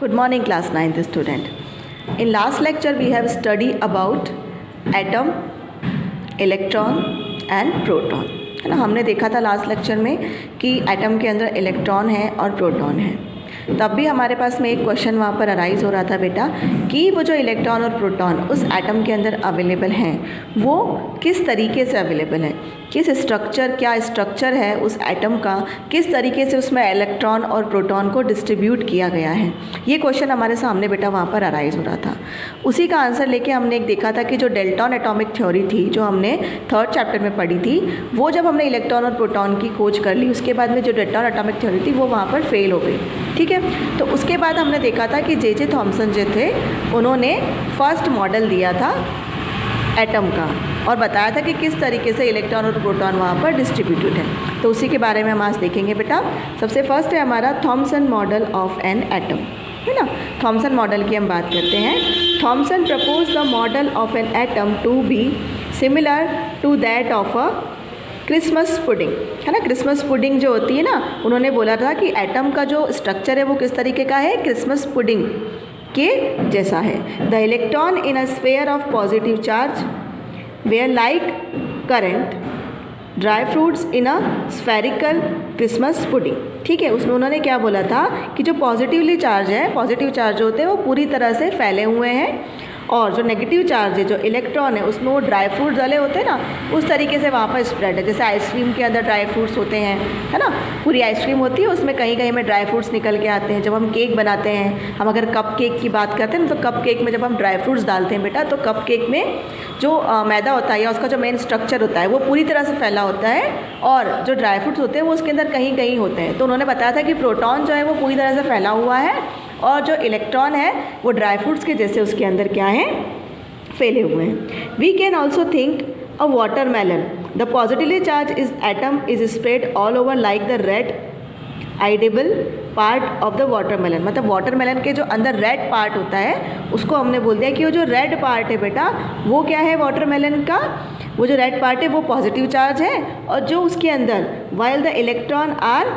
Good morning class 9th student. In last lecture we have studied about atom, electron and proton. है ना, हमने देखा था last lecture में कि एटम के अंदर इलेक्ट्रॉन है और प्रोटॉन है। तब भी हमारे पास में एक क्वेश्चन वहाँ पर अराइज हो रहा था बेटा कि वो जो इलेक्ट्रॉन और प्रोटॉन उस एटम के अंदर अवेलेबल हैं वो किस तरीके से अवेलेबल है, किस स्ट्रक्चर, क्या स्ट्रक्चर है उस एटम का, किस तरीके से उसमें इलेक्ट्रॉन और प्रोटॉन को डिस्ट्रीब्यूट किया गया है। ये क्वेश्चन हमारे सामने बेटा वहाँ पर अराइज हो रहा था। उसी का आंसर लेके हमने एक देखा था कि जो डेल्टॉन एटॉमिक थ्योरी थी जो हमने 3rd चैप्टर में पढ़ी थी, वो जब हमने इलेक्ट्रॉन और प्रोटॉन की खोज कर ली उसके बाद में जो डेल्टॉन एटॉमिक थ्योरी थी वो वहाँ पर फेल हो गई। ठीक है, तो उसके बाद हमने देखा था कि जे थॉमसन जो थे उन्होंने फर्स्ट मॉडल दिया था एटम का और बताया था कि किस तरीके से इलेक्ट्रॉन और प्रोटॉन वहाँ पर डिस्ट्रीब्यूटेड है। तो उसी के बारे में हम आज देखेंगे बेटा। सबसे फर्स्ट है हमारा Thomson model of an atom, है ना। थॉमसन मॉडल की हम बात करते हैं। Thomson propose the model of an atom to be similar to that of a Christmas pudding, है ना। क्रिसमस पुडिंग जो होती है ना, उन्होंने बोला था कि एटम का जो स्ट्रक्चर है वो किस तरीके का है, क्रिसमस पुडिंग के जैसा है। The electron in a sphere of positive charge were like currant dry fruits in a spherical Christmas pudding. ठीक है, उसमें उन्होंने क्या बोला था कि जो पॉजिटिवली चार्ज है, पॉजिटिव चार्ज होते हैं वो पूरी तरह से फैले हुए हैं और जो नेगेटिव चार्ज है, जो इलेक्ट्रॉन है, उसमें वो ड्राई फ्रूट डले होते हैं ना, उस तरीके से वहाँ पर स्प्रेड है। जैसे आइसक्रीम के अंदर ड्राई फ्रूट्स होते हैं, है ना। पूरी आइसक्रीम होती है, उसमें कहीं कहीं में ड्राई फ्रूट्स निकल के आते हैं। जब हम केक बनाते हैं, हम अगर कप केक की बात करते हैं तो कप केक में जब हम ड्राई फ्रूट्स डालते हैं बेटा, तो कप केक में जो मैदा होता है या उसका जो मेन स्ट्रक्चर होता है वो पूरी तरह से फैला होता है और जो ड्राई फ्रूट्स होते हैं वो उसके अंदर कहीं कहीं होते हैं। तो उन्होंने बताया था कि प्रोटॉन जो है वो पूरी तरह से फैला हुआ है और जो इलेक्ट्रॉन है वो ड्राई फ्रूट्स के जैसे उसके अंदर क्या है, फैले हुए हैं। We can also think a watermelon. The positively charge is atom is spread all over like the red edible part of the watermelon. मतलब वाटरमेलन के जो अंदर रेड पार्ट होता है उसको हमने बोल दिया कि वो जो रेड पार्ट है बेटा वो क्या है, वाटरमेलन का वो जो रेड पार्ट है वो पॉजिटिव चार्ज है और जो उसके अंदर while the electron are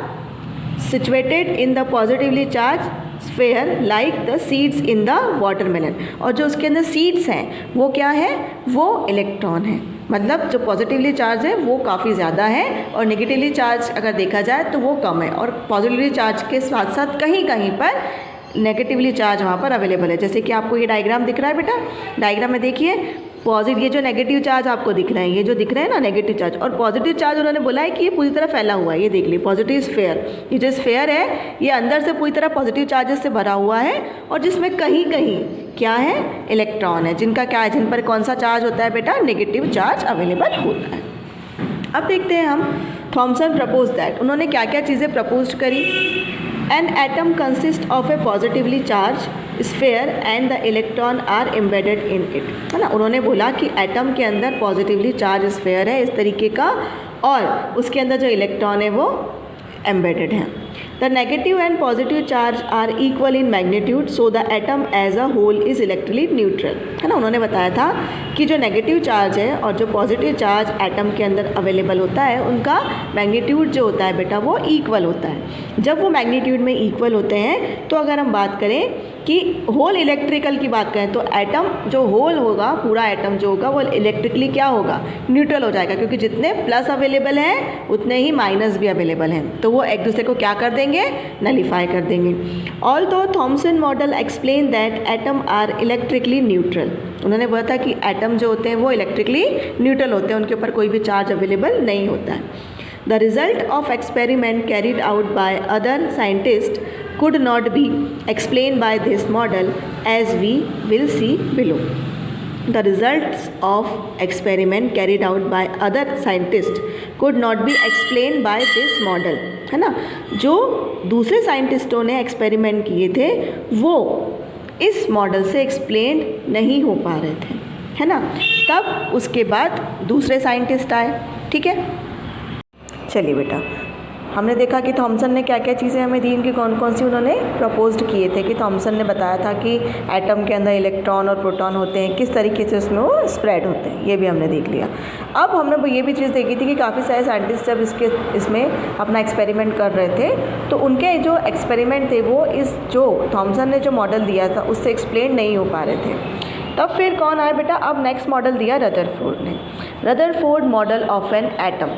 situated in the positively charge sphere like the seeds in the watermelon. और जो उसके अंदर सीड्स हैं वो क्या है, वो इलेक्ट्रॉन है। मतलब जो पॉजिटिवली चार्ज है वो काफ़ी ज़्यादा है और नेगेटिवली चार्ज अगर देखा जाए तो वो कम है और पॉजिटिवली चार्ज के साथ साथ कहीं कहीं पर नेगेटिवली चार्ज वहाँ पर अवेलेबल है। जैसे कि आपको ये डायग्राम दिख रहा है बेटा, डायग्राम में देखिए पॉजिटिव, ये जो नेगेटिव चार्ज आपको दिख रहे हैं, ये जो दिख रहे हैं ना नेगेटिव चार्ज, और पॉजिटिव चार्ज उन्होंने बोला है कि ये पूरी तरह फैला हुआ है। ये देख लीजिए पॉजिटिव स्फेयर, ये जो स्फेयर है ये अंदर से पूरी तरह पॉजिटिव चार्जेस से भरा हुआ है और जिसमें कहीं कहीं क्या है, इलेक्ट्रॉन है, जिनका क्या है, जिन पर कौन सा चार्ज होता है बेटा, नेगेटिव चार्ज अवेलेबल होता है। अब देखते हैं हम थॉमसन प्रपोज दैट, उन्होंने क्या क्या चीज़ें प्रपोज करी। An atom consist of a positively charge sphere and the electron are embedded in it, है ना। उन्होंने बोला कि एटम के अंदर पॉजिटिवली चार्ज स्फेयर है इस तरीके का और उसके अंदर जो इलेक्ट्रॉन है वो एम्बेडेड है। The negative and positive charge are equal in magnitude so the atom as a whole is electrically neutral, है ना। उन्होंने बताया था कि जो नेगेटिव चार्ज है और जो पॉजिटिव चार्ज एटम के अंदर अवेलेबल होता है उनका मैग्नीट्यूड जो होता है बेटा वो इक्वल होता है। जब वो मैग्नीट्यूड में इक्वल होते हैं तो अगर हम बात करें कि होल इलेक्ट्रिकल की बात करें तो एटम जो होल होगा, पूरा एटम जो होगा वो इलेक्ट्रिकली क्या होगा, न्यूट्रल हो जाएगा, क्योंकि जितने प्लस अवेलेबल हैं उतने ही माइनस भी अवेलेबल हैं, तो वो एक दूसरे को क्या कर देंगे, नलीफाई कर देंगे। Although Thomson model explain that atom are electrically neutral, उन्होंने बोला था कि एटम जो होते हैं वो इलेक्ट्रिकली न्यूट्रल होते हैं, उनके ऊपर कोई भी चार्ज अवेलेबल नहीं होता है। The result of experiment carried out by other scientists could not be explained by this model as we will see below. The results of experiment carried out by other scientists could not be explained by this model, है ना। जो दूसरे साइंटिस्टों ने experiment किए थे वो इस model से एक्सप्लेन नहीं हो पा रहे थे, है ना। तब उसके बाद दूसरे साइंटिस्ट आए। ठीक है, चलिए बेटा, हमने देखा कि थॉमसन ने क्या क्या चीज़ें हमें दी, इनकी कौन कौन सी उन्होंने प्रपोज्ड किए थे कि थॉमसन ने बताया था कि एटम के अंदर इलेक्ट्रॉन और प्रोटॉन होते हैं, किस तरीके से उसमें वो स्प्रेड होते हैं, ये भी हमने देख लिया। अब हमने ये भी चीज़ देखी थी कि काफ़ी सारे साइंटिस्ट जब इसमें अपना एक्सपेरिमेंट कर रहे थे तो उनके जो एक्सपेरिमेंट थे वो जो थॉमसन ने जो मॉडल दिया था उससे एक्सप्लेन नहीं हो पा रहे थे। तब फिर कौन आया बेटा, अब नेक्स्ट मॉडल दिया रदरफोर्ड ने, Rutherford model of an atom.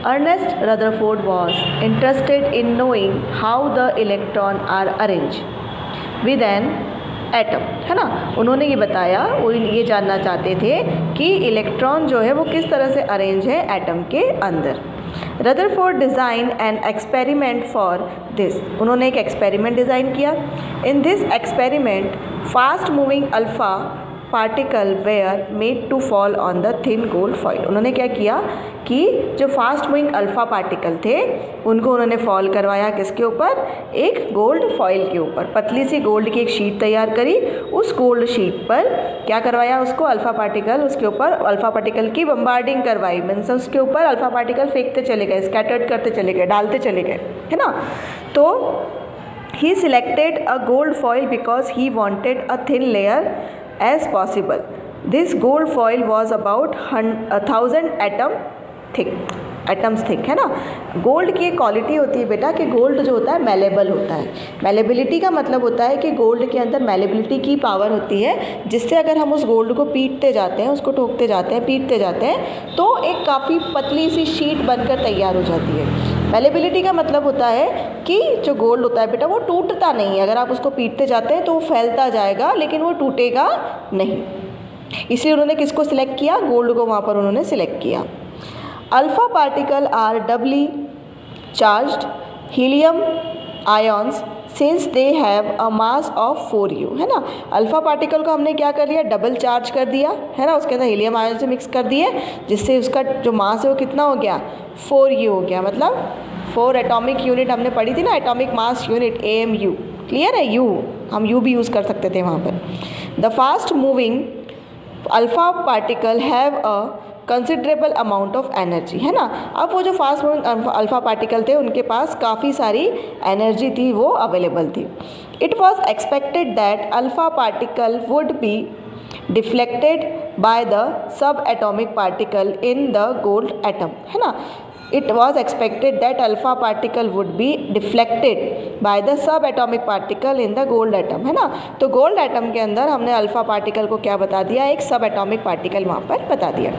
Ernest Rutherford was interested in knowing how the electron are arranged with an atom, है ना। उन्होंने ये बताया, वो ये जानना चाहते थे कि इलेक्ट्रॉन जो है वो किस तरह से अरेंज है एटम के अंदर। Rutherford designed an experiment for this, उन्होंने एक एक्सपेरिमेंट डिज़ाइन किया। In this experiment, fast moving alpha particle were made to fall on the thin gold foil. उन्होंने क्या किया कि जो फास्ट मूविंग अल्फ़ा पार्टिकल थे उनको उन्होंने फॉल करवाया किसके ऊपर, एक गोल्ड फॉइल के ऊपर। पतली सी गोल्ड की एक शीट तैयार करी, उस गोल्ड शीट पर क्या करवाया उसको, अल्फ़ा पार्टिकल, उसके ऊपर अल्फ़ा पार्टिकल की बम्बार्डिंग करवाई, मीन्स उसके ऊपर अल्फ़ा पार्टिकल फेंकते चले गए, स्कैटर्ड करते चले गए, डालते चले गए, है ना। तो he selected a gold foil because he wanted a thin layer as possible. This gold foil was about 1000 atoms thick, है ना। गोल्ड की एक क्वालिटी होती है बेटा कि गोल्ड जो होता है मेलेबल होता है। मेलेबिलिटी का मतलब होता है कि गोल्ड के अंदर मेलेबिलिटी की पावर होती है, जिससे अगर हम उस गोल्ड को पीटते जाते हैं, उसको ठोकते जाते हैं, पीटते जाते हैं, तो एक काफ़ी पतली सी शीट बनकर तैयार हो जाती है। मेलेबिलिटी का मतलब होता है कि जो गोल्ड होता है बेटा वो टूटता नहीं है, अगर आप उसको पीटते जाते हैं तो वो फैलता जाएगा लेकिन वो टूटेगा नहीं। इसलिए उन्होंने किसको सिलेक्ट किया, गोल्ड को वहाँ पर उन्होंने सिलेक्ट किया। Alpha particle are doubly charged helium ions since they have a mass of 4u, है ना। अल्फ़ा पार्टिकल को हमने क्या कर लिया, डबल चार्ज कर दिया, है ना, उसके अंदर हीलियम आयन से मिक्स कर दिए, जिससे उसका जो मास है वो कितना हो गया, 4u हो गया। मतलब 4 एटॉमिक यूनिट हमने पढ़ी थी ना, atomic mass unit AMU, clear है, यू हम यू भी यूज़ कर सकते थे वहाँ पर। The fast moving alpha particle have a considerable amount of energy, है ना। अब वो जो फास्ट मूविंग अल्फ़ा पार्टिकल थे उनके पास काफ़ी सारी एनर्जी थी, वो अवेलेबल थी। It was expected that alpha particle would be deflected by the sub atomic particle in the gold atom, है ना। It was expected that alpha particle would be deflected by the subatomic particle in the gold atom, है ना। तो gold atom के अंदर हमने alpha particle को क्या बता दिया, एक सब एटॉमिक पार्टिकल वहाँ पर बता दिया।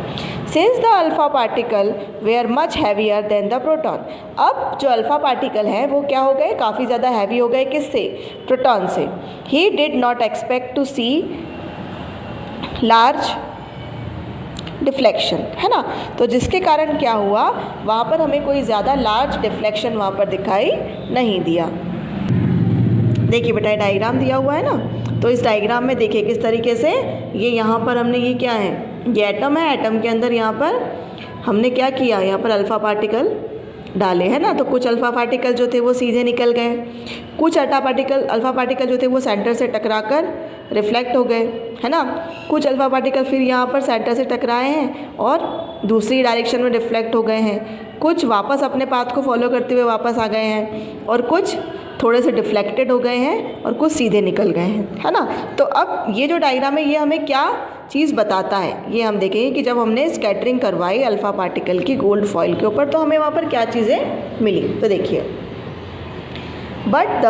Since the alpha particle were much heavier than the proton, अब जो अल्फ़ा पार्टिकल हैं वो क्या हो गए, काफ़ी ज़्यादा हैवी हो गए, किससे, प्रोटॉन से। He did not expect to see large deflection, है ना। तो जिसके कारण क्या हुआ, वहाँ पर हमें कोई ज़्यादा लार्ज डिफ्लेक्शन वहाँ पर दिखाई नहीं दिया। देखिए बेटा डायग्राम दिया हुआ है ना, तो इस डायग्राम में देखिए किस तरीके से ये यहाँ पर हमने ये क्या है, ये एटम है, एटम के अंदर यहाँ पर हमने क्या किया, यहाँ पर अल्फ़ा पार्टिकल डाले, है ना। तो कुछ अल्फ़ा पार्टिकल जो थे वो सीधे निकल गए, कुछ अल्फ़ा पार्टिकल जो थे वो सेंटर से टकराकर रिफ्लेक्ट हो गए, है ना। कुछ अल्फ़ा पार्टिकल फिर यहाँ पर सेंटर से टकराए हैं और दूसरी डायरेक्शन में रिफ्लेक्ट हो गए हैं, कुछ वापस अपने पाथ को फॉलो करते हुए वापस आ गए हैं, और कुछ थोड़े से डिफ्लेक्टेड हो गए हैं, और कुछ सीधे निकल गए हैं, है ना। तो अब ये जो डायग्राम है ये हमें क्या चीज़ बताता है, ये हम देखेंगे कि जब हमने स्कैटरिंग करवाई अल्फ़ा पार्टिकल की गोल्ड फॉइल के ऊपर तो हमें वहाँ पर क्या चीज़ें मिली। तो देखिए, but the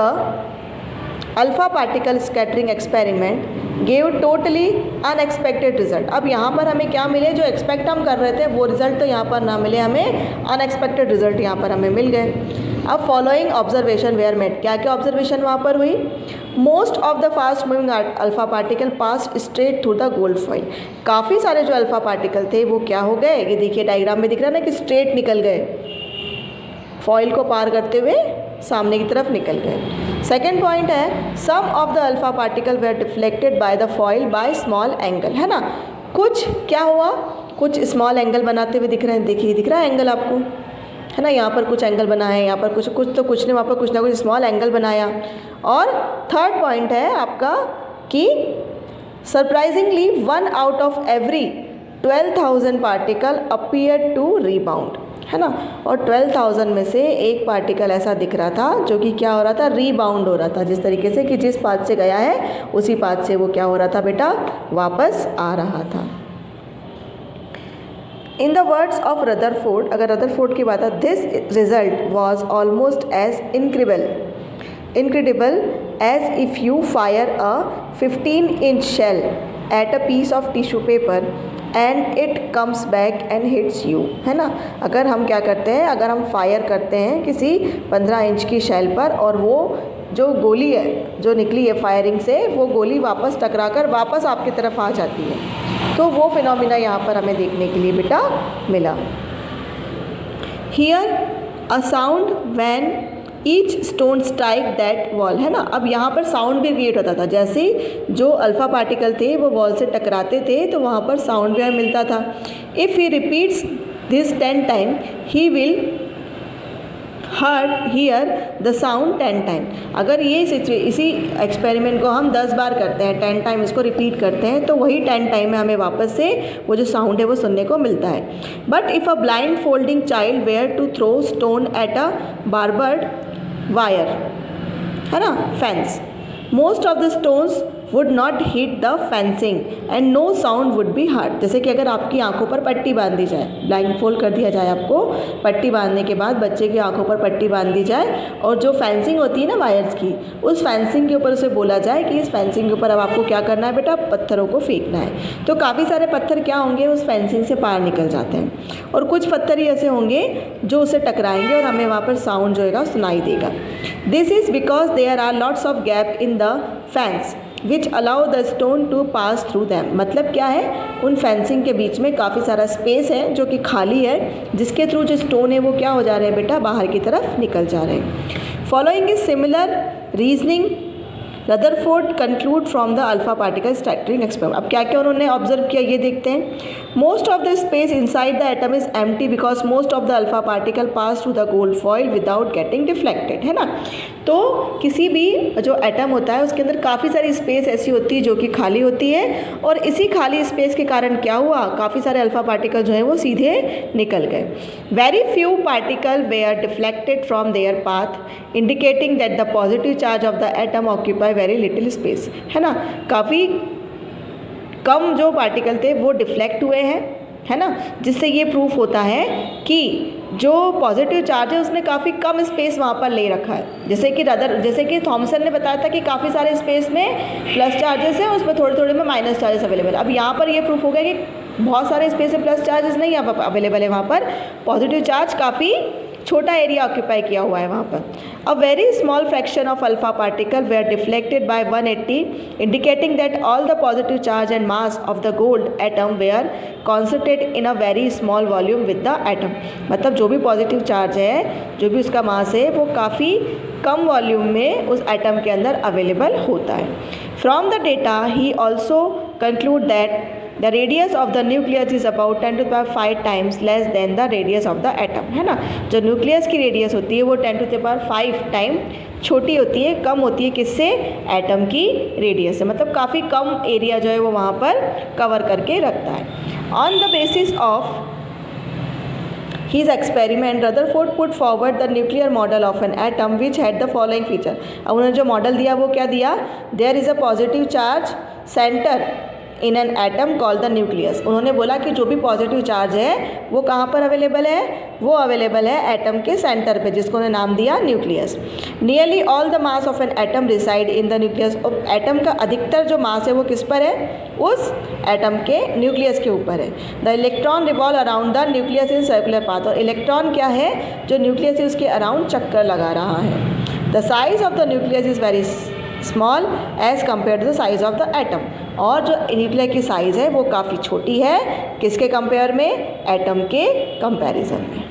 alpha particle scattering experiment gave totally unexpected result. अब यहाँ पर हमें क्या मिले, जो एक्सपेक्ट हम कर रहे थे वो रिजल्ट तो यहाँ पर ना मिले, हमें अनएक्सपेक्टेड रिजल्ट यहाँ पर हमें मिल गए। अब फॉलोइंग ऑब्जर्वेशन वेयर मेड, क्या क्या ऑब्जर्वेशन वहाँ पर हुई, most of the fast moving alpha particle pass straight through the gold foil. काफ़ी सारे जो अल्फ़ा पार्टिकल थे वो क्या हो गए, ये देखिए डायग्राम में दिख रहा है ना कि स्ट्रेट निकल गए, फॉइल को पार करते हुए सामने की तरफ निकल गए। सेकेंड पॉइंट है, some of the alpha particle were deflected by the foil by small angle, है ना। कुछ क्या हुआ, कुछ स्मॉल एंगल बनाते हुए दिख रहे हैं, देखिए दिख रहा है एंगल आपको, है ना। यहाँ पर कुछ एंगल बना है, यहाँ पर कुछ तो कुछ ने वहाँ पर कुछ ना कुछ स्मॉल एंगल बनाया। और थर्ड पॉइंट है आपका कि surprisingly 1 out of every 12,000 particle appear to rebound, है ना। और 12,000 में से एक पार्टिकल ऐसा दिख रहा था जो कि क्या हो रहा था, रीबाउंड हो रहा था, जिस तरीके से कि जिस पाथ से गया है उसी पाथ से वो क्या हो रहा था बेटा, वापस आ रहा था। In the words of Rutherford, अगर रदरफोर्ड की बात है, this result was almost as incredible as if you fire a 15-inch shell at a piece of tissue paper and it comes back and hits you, है ना। अगर हम क्या करते हैं, अगर हम फायर करते हैं किसी 15 इंच की शेल पर और वो जो गोली है जो निकली है फायरिंग से, वो गोली वापस टकराकर वापस आपकी तरफ आ जाती है, तो वो फिनोमिना यहाँ पर हमें देखने के लिए बेटा मिला। Here a sound when each stone strike that wall, है ना। अब यहाँ पर साउंड भी क्रिएट होता था, जैसे जो अल्फ़ा पार्टिकल थे वो वॉल से टकराते थे तो वहाँ पर साउंड भी हमें मिलता था। If he repeats this 10 time he will hear the sound 10 time. अगर ये इसी एक्सपेरिमेंट को हम 10 बार करते हैं, 10 टाइम इसको रिपीट करते हैं, तो वही 10 टाइम में हमें वापस से वो जो साउंड है वो सुनने को मिलता है। But if a blind folding child were to throw stone at a barbed wire, है ना, fence, most of the stones would not hit the fencing and no sound would be heard. जैसे कि अगर आपकी आंखों पर पट्टी बांध दी जाए, ब्लाइंड फोल्ड कर दिया जाए, आपको पट्टी बांधने के बाद बच्चे की आंखों पर पट्टी बांध दी जाए और जो फेंसिंग होती है ना वायर्स की, उस फेंसिंग के ऊपर उसे बोला जाए कि इस फेंसिंग के ऊपर अब आपको क्या करना है बेटा, पत्थरों को फेंकना है, तो काफ़ी सारे पत्थर क्या होंगे, उस फेंसिंग से पार निकल जाते हैं और कुछ पत्थर ही ऐसे होंगे जो उसे टकराएंगे और हमें वहाँ पर साउंड जो है सुनाई देगा। This is because there are lots of gap in the fence which allow the stone to pass through them. मतलब क्या है, उन फेंसिंग के बीच में काफ़ी सारा स्पेस है जो कि खाली है, जिसके थ्रू जो स्टोन है वो क्या हो जा रहे हैं बेटा, बाहर की तरफ निकल जा रहे हैं। Following is similar reasoning Rutherford conclude from the alpha particle scattering experiment. अब क्या क्या उन्होंने ऑब्जर्व किया ये देखते हैं। Most of the space inside the atom is empty because most of the alpha particle pass through the gold foil without getting deflected, है ना। तो किसी भी जो एटम होता है उसके अंदर काफ़ी सारी स्पेस ऐसी होती है जो कि खाली होती है और इसी खाली स्पेस के कारण क्या हुआ, काफ़ी सारे अल्फा पार्टिकल जो हैं वो सीधे निकल गए। Very few particle were deflected from their path indicating that the positive charge of the atom occupy very little space, है ना। काफ़ी कम जो पार्टिकल थे वो डिफ्लेक्ट हुए हैं, है ना, जिससे ये प्रूफ होता है कि जो पॉजिटिव चार्ज है उसने काफ़ी कम स्पेस वहाँ पर ले रखा है। जैसे कि थॉमसन ने बताया था कि काफ़ी सारे स्पेस में प्लस चार्जेस हैं, उसमें थोड़े थोड़े में माइनस चार्जेस अवेलेबल है। अब यहाँ पर ये प्रूफ हो गया कि बहुत सारे स्पेस में प्लस चार्जेस नहीं अवेलेबल है, वहाँ पर पॉजिटिव चार्ज काफ़ी छोटा एरिया ऑक्यूपाई किया हुआ है वहाँ पर। A very small fraction of alpha particle were deflected by 180 indicating that all the positive charge and mass of the gold atom were concentrated in a very small volume with the atom. मतलब जो भी positive charge है, जो भी उसका मास है, वो काफ़ी कम वॉल्यूम में उस एटम के अंदर अवेलेबल होता है। From the data he also conclude that the radius of the nucleus is about 10 to the power 5 times less than the radius of the atom, है ना। जो न्यूक्लियस की रेडियस होती है वो 10 to the power 5 टाइम छोटी होती है, कम होती है किससे, एटम की रेडियस से। मतलब काफ़ी कम एरिया जो है वो वहाँ पर कवर करके रखता है। On the basis of his experiment Rutherford put forward the nuclear model of an atom which had the following feature। अब उन्होंने जो मॉडल दिया वो क्या दिया, there is a positive charge center in an atom call the nucleus. उन्होंने बोला कि जो भी पॉजिटिव चार्ज है वो कहाँ पर अवेलेबल है, वो अवेलेबल है एटम के सेंटर पे, जिसको उन्होंने नाम दिया nucleus. Nearly all the mass of an atom reside in the nucleus. Atom का अधिकतर जो मास है वो किस पर है, उस एटम के न्यूक्लियस के ऊपर है। The electron revolve around the nucleus in circular path. और इलेक्ट्रॉन क्या है, जो न्यूक्लियस है उसके अराउंड चक्कर लगा रहा है। The size of the nucleus is very small as compare to the size of the atom. और जो न्यूक्लियर की साइज़ है वो काफ़ी छोटी है, किसके कंपेयर में, एटम के कंपैरिजन में।